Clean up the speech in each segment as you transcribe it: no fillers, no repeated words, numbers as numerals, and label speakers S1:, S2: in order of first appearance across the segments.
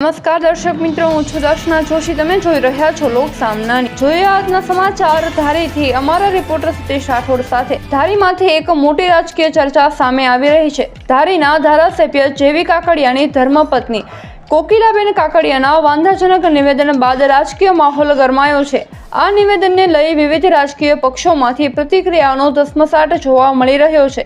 S1: નમસ્કાર દર્શક મિત્રો, હું છું દર્શના જોશી. તમે જોઈ રહ્યા છો લોક સામનાની. જોઈએ આજના સમાચાર ધારીથી. અમારા રિપોર્ટર સતીશ રાઠોડ સાથે. ધારીમાંથી એક મોટી રાજકીય ચર્ચા સામે આવી રહી છે. ધારીના ધારાસભ્ય જેવી કાકડિયાની ધર્મપત્ની કોકિલાબેન કાકડિયાના વાંધાજનક નિવેદન બાદ રાજકીય માહોલ ગરમાયો છે. આ નિવેદનને લઈ વિવિધ રાજકીય પક્ષોમાંથી પ્રતિક્રિયાનો ધસમસાટ જોવા મળી રહ્યો છે.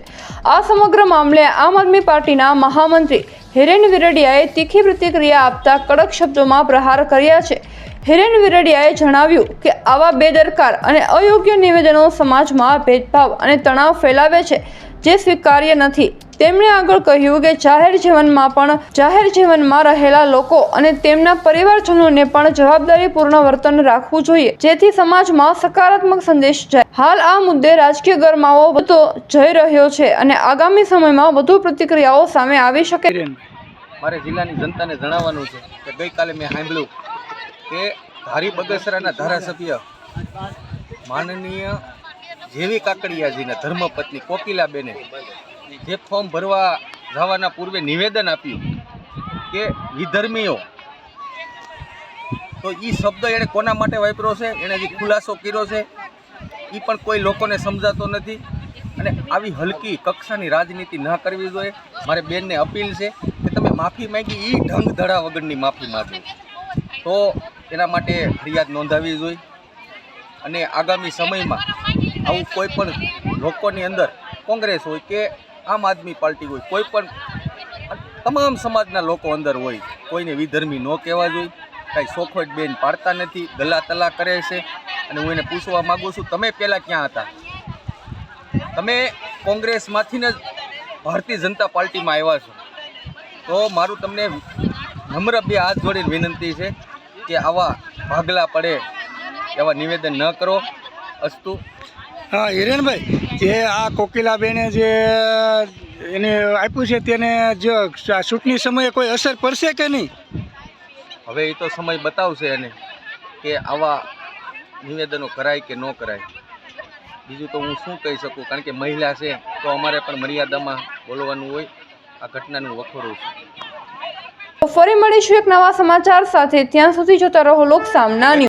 S1: આ સમગ્ર મામલે આમ આદમી પાર્ટીના મહામંત્રી હિરેન વિરડિયાએ તીખી પ્રતિક્રિયા આપતા કડક શબ્દોમાં પ્રહાર કર્યા છે. હિરેન વિરડિયાએ જણાવ્યું કે આવા બેદરકાર અને અયોગ્ય નિવેદનો સમાજમાં ભેદભાવ અને તણાવ ફેલાવે છે, જે સ્વીકાર્ય નથી. તેમણે આગળ કહ્યું કે જાહેર જીવનમાં રહેલા લોકો અને તેમના પરિવારજનોને પણ જવાબદારીપૂર્ણ વર્તન રાખવું જોઈએ, જેથી સમાજમાં સકારાત્મક સંદેશ જાય. હાલ આ મુદ્દે રાજકીય ગરમાવો વધતો જઈ રહ્યો છે અને આગામી સમયમાં વધુ પ્રતિક્રિયાઓ સામે આવી શકે.
S2: મારે જિલ્લાની જનતાને જણાવવાનું છે કે ગઈકાલે મેં સાંભળ્યું કે ધારી બગસરાના ધારાસભ્ય માનનીય જેવી કાકડિયાજીના ધર્મપત્ની કોકિલાબેને જે ફોર્મ ભરવા જવાના પૂર્વે નિવેદન આપ્યું કે વિધર્મીઓ, તો એ શબ્દ એણે કોના માટે વાપર્યો છે, એણે જે ખુલાસો કર્યો છે એ પણ કોઈ લોકોને સમજાતો નથી. અને આવી હલકી કક્ષાની રાજનીતિ ન કરવી જોઈએ. મારે બેનને અપીલ છે કે તમે માફી માંગી એ ઢંગ ધડા વગરની માફી માગી, તો એના માટે ફરિયાદ નોંધાવવી જોઈએ. અને આગામી સમયમાં આવું કોઈ પણ લોકોની અંદર, કોંગ્રેસ હોય કે આમ આદમી પાર્ટી હોય, કોઈ પણ તમામ સમાજના લોકો અંદર હોય, કોઈને વિધર્મી ન કહેવા જોઈએ. કાંઈ સોખવટ બેન પાડતા નથી, ગલા તલા કરે છે. અને હું એને પૂછવા માગું છું, તમે પહેલાં ક્યાં હતા? તમે કોંગ્રેસમાંથી જ ભારતીય જનતા પાર્ટીમાં આવ્યા છો, તો મારું તમને નમ્ર બે હાથ જોડીને વિનંતી છે કે આવા ભાગલા પડે એવા નિવેદન ન કરો. અસ્તુ.
S3: હા હિરેનભાઈ, જે આ કોકિલાબેને જે એને આપ્યું છે તેને જો ચૂંટણી સમયે કોઈ અસર પડશે કે નહીં?
S2: હવે એ તો સમય બતાવશે એને કે આવા નિવેદનો કરાય કે ન કરાય. બીજું તો હું શું કહી શકું, કારણ કે મહિલા છે તો અમારે પણ મર્યાદામાં બોલવાનું હોય. આ ઘટનાનું વખોડું છે.
S1: ફરી મળીશું એક નવા સમાચાર સાથે. ત્યાં સુધી જોતા રહો લોક સામના.